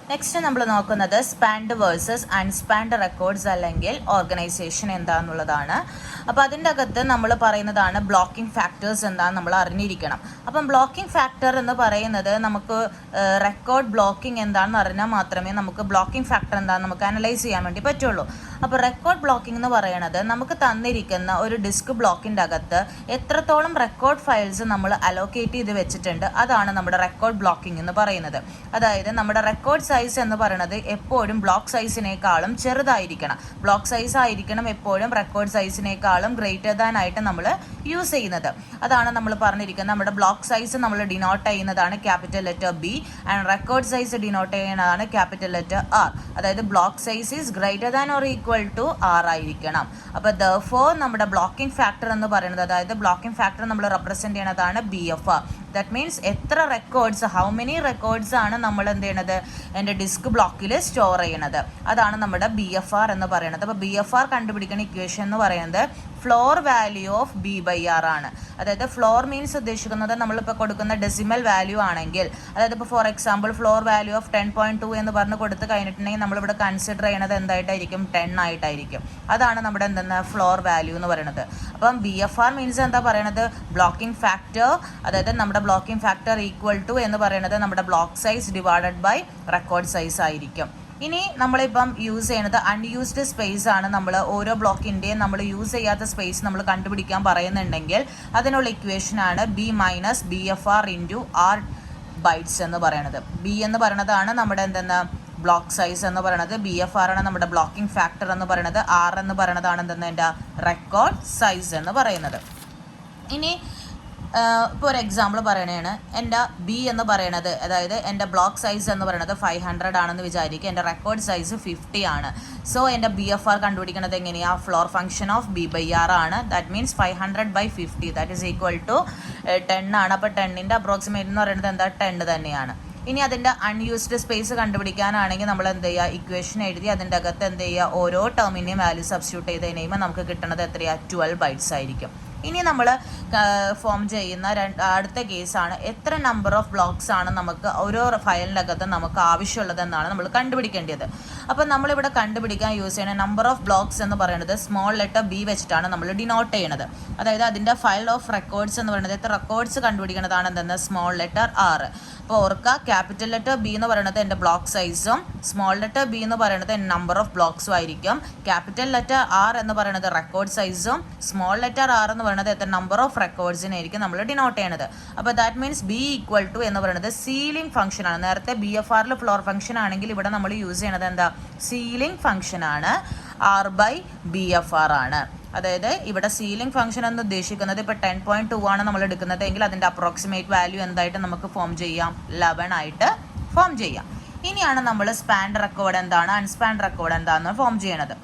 Next നമ്മൾ നോക്കുന്നത് spanned versus അൺസ്പാൻഡ് records അല്ലെങ്കിൽ ഓർഗനൈസേഷൻ എന്താണെന്നുള്ളതാണ്. അപ്പോൾ അതിൻ്റെ അകത്ത് നമ്മൾ പറയുന്നതാണ് ബ്ലോക്കിംഗ് ഫാക്ടേഴ്സ് എന്താണെന്ന് നമ്മൾ അറിഞ്ഞിരിക്കണം. അപ്പം ബ്ലോക്കിംഗ് ഫാക്ടർ എന്ന് പറയുന്നത് നമുക്ക് റെക്കോർഡ് ബ്ലോക്കിംഗ് എന്താണെന്ന് അറിഞ്ഞാൽ മാത്രമേ നമുക്ക് ബ്ലോക്കിംഗ് ഫാക്ടർ എന്താണെന്ന് നമുക്ക് അനലൈസ് ചെയ്യാൻ വേണ്ടി പറ്റുള്ളൂ. അപ്പോൾ റെക്കോർഡ് ബ്ലോക്കിംഗ് എന്ന് പറയുന്നത് നമുക്ക് തന്നിരിക്കുന്ന ഒരു ഡിസ്ക് ബ്ലോക്കിൻ്റെ അകത്ത് എത്രത്തോളം റെക്കോർഡ് ഫയൽസ് നമ്മൾ അലോക്കേറ്റ് ചെയ്ത് വെച്ചിട്ടുണ്ട്, അതാണ് നമ്മുടെ റെക്കോർഡ് ബ്ലോക്കിംഗ് എന്ന് പറയുന്നത്. അതായത് നമ്മുടെ റെക്കോർഡ് സൈസ് എന്ന് പറയുന്നത് എപ്പോഴും ബ്ലോക്ക് സൈസിനേക്കാളും ചെറുതായിരിക്കണം. ബ്ലോക്ക് സൈസ് ആയിരിക്കണം എപ്പോഴും റെക്കോർഡ് സൈസിനേക്കാളും ഗ്രേറ്റർ ദാൻ ആയിട്ട് നമ്മൾ യൂസ് ചെയ്യുന്നത്. അതാണ് നമ്മൾ പറഞ്ഞിരിക്കുന്നത്. നമ്മുടെ ബ്ലോക്ക് സൈസ് നമ്മൾ ഡിനോട്ട് ചെയ്യുന്നതാണ് capital letter B and record size denote ചെയ്യുന്നതാണ് ക്യാപിറ്റൽ ലെറ്റർ ആർ. അതായത് block size is greater than or equal to R ആയിരിക്കണം. അപ്പോൾ therefore നമ്മുടെ ബ്ലോക്കിംഗ് ഫാക്ടർ എന്ന് പറയുന്നത്, അതായത് ബ്ലോക്കിംഗ് ഫാക്ടർ നമ്മൾ റെപ്രസെന്റ് ചെയ്യുന്നതാണ് BFR. ദാറ്റ് മീൻസ് എത്ര റെക്കോർഡ്സ്, ഹൗ മെനി റെക്കോർഡ്സ് ആണ് നമ്മൾ എന്ത് ചെയ്യണത്, എൻ്റെ ഡിസ്ക് ബ്ലോക്കിൽ സ്റ്റോർ ചെയ്യണത്. അതാണ് നമ്മുടെ BFR എന്ന് പറയുന്നത്. അപ്പോൾ BFR കണ്ടുപിടിക്കുന്ന ഇക്വേഷൻ എന്ന് പറയുന്നത് ഫ്ലോർ വാല്യൂ ഓഫ് B/R ആണ്. അതായത് ഫ്ലോർ മീൻസ് ഉദ്ദേശിക്കുന്നത് നമ്മളിപ്പോൾ കൊടുക്കുന്ന ഡെസിമൽ വാല്യൂ ആണെങ്കിൽ, അതായത് ഇപ്പോൾ for example floor value of 10.2 എന്ന് പറഞ്ഞ് കൊടുത്ത് കഴിഞ്ഞിട്ടുണ്ടെങ്കിൽ നമ്മളിവിടെ കൺസിഡർ ചെയ്യുന്നത് എന്തായിട്ടായിരിക്കും, 10 ആയിട്ടായിരിക്കും. അതാണ് നമ്മുടെ എന്തെന്ന് ഫ്ലോർ വാല്യൂ എന്ന് പറയുന്നത്. അപ്പം BFR മീൻസ് എന്താ പറയണത്, ബ്ലോക്കിംഗ് ഫാക്ടർ. അതായത് നമ്മുടെ ബ്ലോക്കിംഗ് ഫാക്ടർ ഈക്വൽ ടു എന്ന് പറയുന്നത് നമ്മുടെ block size divided by record size ആയിരിക്കും. ഇനി നമ്മളിപ്പം യൂസ് ചെയ്യുന്നത് അൺയൂസ്ഡ് സ്പേസ് ആണ്. നമ്മൾ ഓരോ ബ്ലോക്കിൻ്റെയും നമ്മൾ യൂസ് ചെയ്യാത്ത സ്പേസ് നമ്മൾ കണ്ടുപിടിക്കാൻ പറയുന്നുണ്ടെങ്കിൽ അതിനുള്ള ഇക്വേഷനാണ് B-BFR ഇൻറ്റു R ബൈറ്റ്സ് എന്ന് പറയുന്നത്. B എന്ന് പറയുന്നതാണ് നമ്മുടെ എന്തെന്ന് ബ്ലോക്ക് സൈസ് എന്ന് പറയുന്നത്, BFR ആണ് നമ്മുടെ ബ്ലോക്കിംഗ് ഫാക്ടർ എന്ന് പറയുന്നത്, R എന്ന് പറയുന്നതാണ് എന്തെന്ന് എൻ്റെ റെക്കോർഡ് സൈസ് എന്ന് പറയുന്നത്. ഇനി ഇപ്പോൾ ഒരു എക്സാമ്പിൾ പറയണതാണ്. എൻ്റെ B എന്ന് പറയുന്നത്, അതായത് എൻ്റെ ബ്ലോക്ക് സൈസ് എന്ന് പറയുന്നത് 500 ആണെന്ന് വിചാരിക്കുക, എൻ്റെ റെക്കോർഡ് സൈസ് 50 ആണ്. സോ എൻ്റെ BFR കണ്ടുപിടിക്കുന്നത് എങ്ങനെയാണ്, ഫ്ലോർ ഫംഗ്ഷൻ ഓഫ് B/R ആണ്. That means 500/50 that is equal to 10 ആണ്. അപ്പോൾ 10ൻ്റെ അപ്രോക്സിമേറ്റ് എന്ന് പറയുന്നത് എന്താ, 10 തന്നെയാണ്. ഇനി അതിൻ്റെ അൺയൂസ്ഡ് സ്പേസ് കണ്ടുപിടിക്കാനാണെങ്കിൽ നമ്മൾ എന്ത് ചെയ്യുക, ഇക്വേഷൻ എഴുതി അതിൻ്റെ അകത്ത് എന്ത് ചെയ്യുക, ഓരോ ടേമിൻ്റെയും വാല്യൂ സബ്സ്റ്റിറ്റ്യൂട്ട് ചെയ്ത് കഴിയുമ്പോൾ നമുക്ക് കിട്ടുന്നത് എത്രയാണ്, 12 ബൈറ്റ്സ് ആയിരിക്കും. ഇനി നമ്മൾ ഫോം ചെയ്യുന്ന അടുത്ത കേസാണ് എത്ര നമ്പർ ഓഫ് ബ്ലോക്സ് ആണ് നമുക്ക് ഓരോ ഫയലിൻ്റെ അകത്ത് നമുക്ക് ആവശ്യമുള്ളതെന്നാണ് നമ്മൾ കണ്ടുപിടിക്കേണ്ടത്. അപ്പം നമ്മളിവിടെ കണ്ടുപിടിക്കാൻ യൂസ് ചെയ്യുന്ന നമ്പർ ഓഫ് ബ്ലോക്സ് എന്ന് പറയുന്നത് സ്മോൾ ലെറ്റർ B വെച്ചിട്ടാണ് നമ്മൾ ഡിനോട്ട് ചെയ്യുന്നത്. അതായത് അതിൻ്റെ ഫയൽ ഓഫ് റെക്കോർഡ്സ് എന്ന് പറയുന്നത്, എത്ര റെക്കോർഡ്സ് കണ്ടുപിടിക്കുന്നതാണ് എന്തെന്ന്, സ്മോൾ ലെറ്റർ R. അപ്പോൾ ഓർക്കുക, ക്യാപിറ്റൽ ലെറ്റർ B എന്ന് പറയുന്നത് എൻ്റെ ബ്ലോക്ക് സൈസും സ്മോൾ ലെറ്റർ B എന്ന് പറയുന്നത് നമ്പർ ഓഫ് ബ്ലോക്സും ആയിരിക്കും. ക്യാപിറ്റൽ ലെറ്റർ R എന്ന് പറയുന്നത് റെക്കോർഡ് സൈസും സ്മോൾ ലെറ്റർ R എന്ന് പറയുന്നത് എത്ര നമ്പർ ഓഫ് റെക്കോർഡ്സിനായിരിക്കും നമ്മൾ ഡിനോട്ട് ചെയ്യണത്. അപ്പോൾ that means B equal to എന്ന് പറയുന്നത് സീലിംഗ് ഫംഗ്ഷൻ ആണ്. നേരത്തെ BFRൽ ഫ്ലോർ ഫംഗ്ഷൻ ആണെങ്കിൽ ഇവിടെ നമ്മൾ യൂസ് ചെയ്യണത് എന്താ, സീലിംഗ് ഫംഗ്ഷൻ ആണ്, R/BFR ആണ്. അതായത് ഇവിടെ സീലിംഗ് ഫംഗ്ഷൻ എന്ന് ഉദ്ദേശിക്കുന്നത് ഇപ്പോൾ 10.2 ആണ് നമ്മൾ എടുക്കുന്നത് എങ്കിൽ അതിൻ്റെ അപ്രോക്സിമേറ്റ് വാല്യൂ എന്തായിട്ട് നമുക്ക് ഫോം ചെയ്യാം, 11 ആയിട്ട് ഫോം ചെയ്യാം. ഇനിയാണ് നമ്മൾ സ്പാൻഡ് റെക്കോർഡ് എന്താണ്, അൺസ്പാൻഡ് റെക്കോർഡ് എന്താണെന്ന് ഫോം ചെയ്യണത്.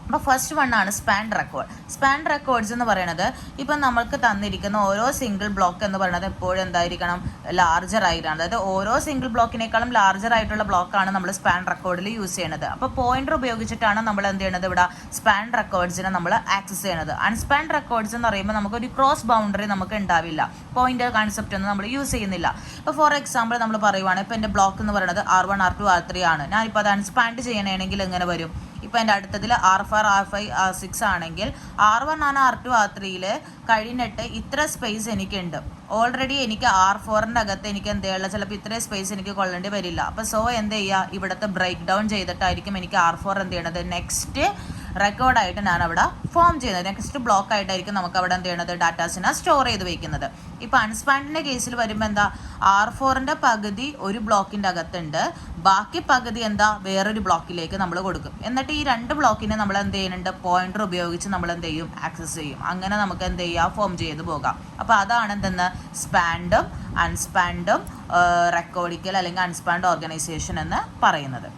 അപ്പോൾ ഫസ്റ്റ് വൺ ആണ് സ്പാൻഡ് റെക്കോർഡ്. സ്പാൻഡ് റെക്കോർഡ്സ് എന്ന് പറയുന്നത് ഇപ്പം നമ്മൾക്ക് തന്നിരിക്കുന്ന ഓരോ സിംഗിൾ ബ്ലോക്ക് എന്ന് പറയുന്നത് എപ്പോഴും എന്തായിരിക്കണം, ലാർജർ ആയിട്ടാണ്. അതായത് ഓരോ സിംഗിൾ ബ്ലോക്കിനേക്കാളും ലാർജർ ആയിട്ടുള്ള ബ്ലോക്കാണ് നമ്മൾ സ്പാൻഡ് റെക്കോർഡിൽ യൂസ് ചെയ്യുന്നത്. അപ്പോൾ പോയിന്റർ ഉപയോഗിച്ചിട്ടാണ് നമ്മൾ എന്ത് ചെയ്യുന്നത്, ഇവിടെ സ്പാൻഡ് റെക്കോർഡ്സിനെ നമ്മൾ ആക്സസ് ചെയ്യുന്നത്. അൺസ്പാൻഡ് റെക്കോർഡ്സ് എന്ന് പറയുമ്പോൾ നമുക്കൊരു ക്രോസ് ബൗണ്ടറി നമുക്ക് ഉണ്ടാവില്ല, പോയിന്റർ കൺസെപ്റ്റ് ഒന്നും നമ്മൾ യൂസ് ചെയ്യുന്നില്ല. ഇപ്പോൾ ഫോർ എക്സാമ്പിൾ നമ്മൾ പറയുവാണ്, ഇപ്പോൾ എൻ്റെ ബ്ലോക്ക് എന്ന് പറയുന്നത് R1, R2, R3 ആണ്. ഞാനിപ്പോൾ അത് അൺസ്പാൻഡ് ചെയ്യണമെങ്കിൽ എങ്ങനെ വരും, ഇപ്പോൾ എൻ്റെ അടുത്തതിൽ R4, R5, R6 ആണെങ്കിൽ R1 ആണ്, R2, R3യിൽ കഴിഞ്ഞിട്ട് ഇത്ര സ്പേസ് എനിക്കുണ്ട്. ഓൾറെഡി എനിക്ക് R4ൻ്റെ അകത്ത് എനിക്ക് എന്ത് ചെയ്യുക, ചിലപ്പോൾ ഇത്രയും സ്പേസ് എനിക്ക് കൊള്ളേണ്ടി വരില്ല. അപ്പോൾ സോ എന്ത് ചെയ്യുക, ഇവിടുത്തെ ബ്രേക്ക് ഡൗൺ ചെയ്തിട്ടായിരിക്കും എനിക്ക് R4 എന്ത് ചെയ്യണത്, നെക്സ്റ്റ് റെക്കോർഡായിട്ട് ഞാൻ അവിടെ ഫോം ചെയ്യുന്നത്, നെക്സ്റ്റ് ബ്ലോക്ക് ആയിട്ടായിരിക്കും നമുക്ക് അവിടെ എന്ത് ചെയ്യണത്, ഡാറ്റാസിനെ സ്റ്റോർ ചെയ്ത് വെക്കുന്നത്. ഇപ്പോൾ അൺസ്പാൻഡിൻ്റെ കേസിൽ വരുമ്പോൾ എന്താ, R4ൻ്റെ പകുതി ഒരു ബ്ലോക്കിൻ്റെ അകത്തുണ്ട്, ബാക്കി പകുതി എന്താ വേറൊരു ബ്ലോക്കിലേക്ക് നമ്മൾ കൊടുക്കും. എന്നിട്ട് ഈ രണ്ട് ബ്ലോക്കിനെ നമ്മൾ എന്ത് ചെയ്യുന്നുണ്ട്, പോയിന്റർ ഉപയോഗിച്ച് നമ്മൾ എന്ത് ചെയ്യും, ആക്സസ് ചെയ്യും. അങ്ങനെ നമുക്ക് എന്ത് ചെയ്യാം, ഫോം ചെയ്ത് പോകാം. അപ്പോൾ അതാണ് എന്തെന്ന് സ്പാൻഡും അൺസ്പാൻഡും റെക്കോർഡിക്കൽ അല്ലെങ്കിൽ അൺസ്പാൻഡ് ഓർഗനൈസേഷൻ എന്ന് പറയുന്നത്.